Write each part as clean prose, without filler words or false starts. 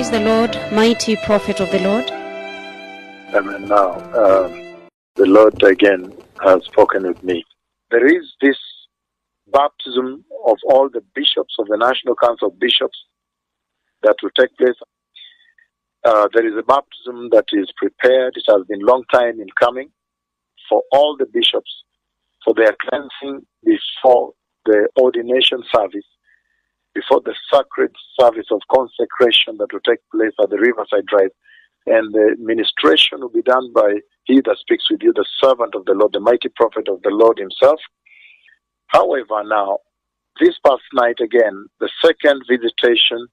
Praise the Lord, mighty prophet of the Lord. Amen. Now, the Lord again has spoken with me. There is this baptism of all the bishops of the National Council of Bishops that will take place. There is a baptism that is prepared. It has been a long time in coming for all the bishops for their cleansing before the ordination service, before the sacred service of consecration that will take place at the Riverside Drive. And the ministration will be done by he that speaks with you, the servant of the Lord, the mighty prophet of the Lord himself. However, now, this past night again, the second visitation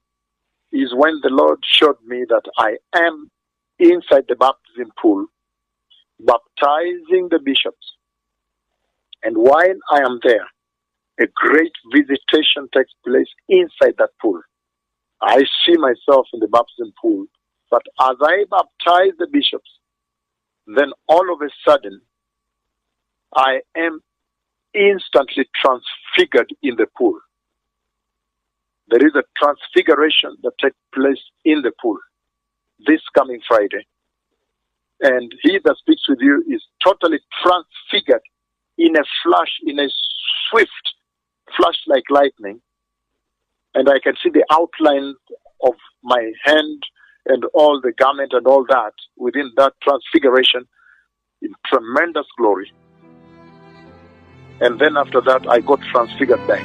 is when the Lord showed me that I am inside the baptism pool, baptizing the bishops. And while I am there, a great visitation takes place inside that pool. I see myself in the baptism pool, but as I baptize the bishops, then all of a sudden, I am instantly transfigured in the pool. There is a transfiguration that takes place in the pool this coming Friday. And he that speaks with you is totally transfigured in a flash, in a swift flash like lightning. And I can see the outline of my hand and all the garment and all that within that transfiguration in tremendous glory. And then after that, I got transfigured back.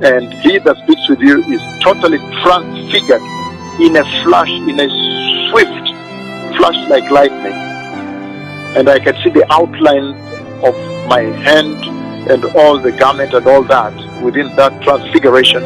and he that speaks with you is totally transfigured in a flash, in a swift flash like lightning. And I can see the outline of my hand and all the garment and all that within that transfiguration.